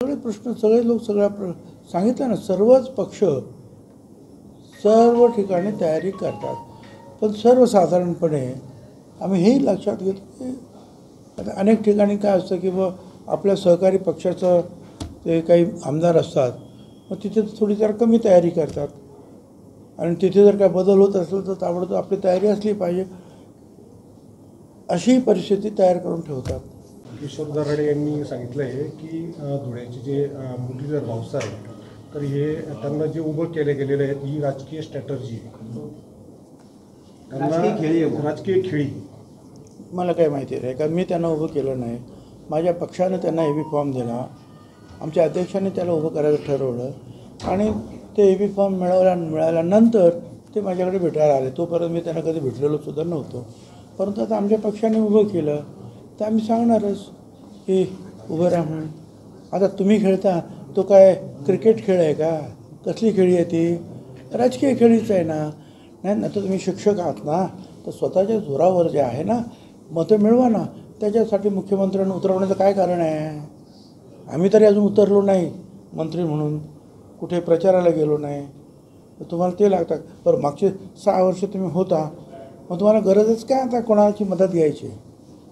सगळे प्रश्न सगळे लोक सांगितलं ना, सर्वच पक्ष सर्व ठिकाणी तयारी करतात. पण सर्वसाधारणपणे आम्ही हेही लक्षात घेतो की आता अनेक ठिकाणी काय असतं की आपल्या सहकारी पक्षाचं ते काही आमदार असतात, मग तिथे थोडी जरा कमी तयारी करतात आणि तिथे जर काय बदल होत असेल तर ताबडतोब आपली तयारी असली पाहिजे, अशी परिस्थिती तयार करून ठेवतात. किशोर दराडे यांनी सांगितलं आहे की धुळ्याचे जे मुरलीधर भाऊसाहेब आहे, तर हे त्यांना जे उभं केले गेलेले आहेत ही राजकीय स्ट्रॅटर्जी आहे, राजकीय खेळी. मला काय माहिती आहे, कारण मी त्यांना उभं केलं नाही. माझ्या पक्षाने त्यांना ए बी फॉर्म दिला, आमच्या अध्यक्षांनी त्याला उभं करायचं ठरवलं आणि ते ए बी फॉर्म मिळाल्यानंतर ते माझ्याकडे भेटायला आले. तोपर्यंत मी त्यांना कधी भेटलेलो सुद्धा नव्हतो. परंतु आता आमच्या पक्षाने उभं केलं तर आम्ही सांगणारच की उभं राहा म्हणून. आता तुम्ही खेळता तो काय क्रिकेट खेळ आहे का? कसली खेळी आहे ती? राजकीय खेळीच आहे ना. नाही ना, तर तुम्ही शिक्षक आहात ना, तर स्वतःच्या जोरावर जे आहे ना मतं मिळवा ना. त्याच्यासाठी मुख्यमंत्र्यांना उतरवण्याचं काय कारण आहे? आम्ही तरी अजून उतरलो नाही मंत्री म्हणून, कुठे प्रचाराला गेलो नाही. तर तुम्हाला ते लागतात. बरं, मागचे 6 वर्ष तुम्ही होता, मग तुम्हाला गरजच काय आता कोणाची मदत घ्यायची?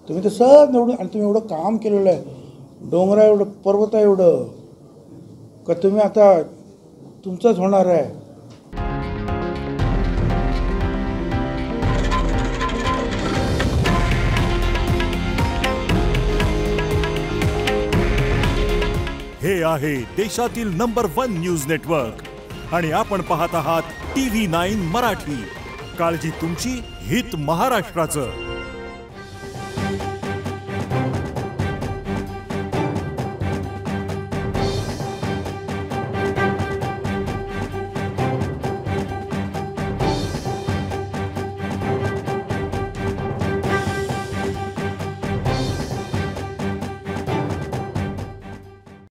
तुम्ही तर सहज निवडून, आणि तुम्ही एवढं काम केलेलं आहे, डोंगरा एवढं पर्वत एवढं, का तुम्ही आता तुमचंच होणार आहे? हे आहे देशातील नंबर 1 न्यूज नेटवर्क आणि आपण पाहत आहात TV9 मराठी. काळजी तुमची, हित महाराष्ट्राचं.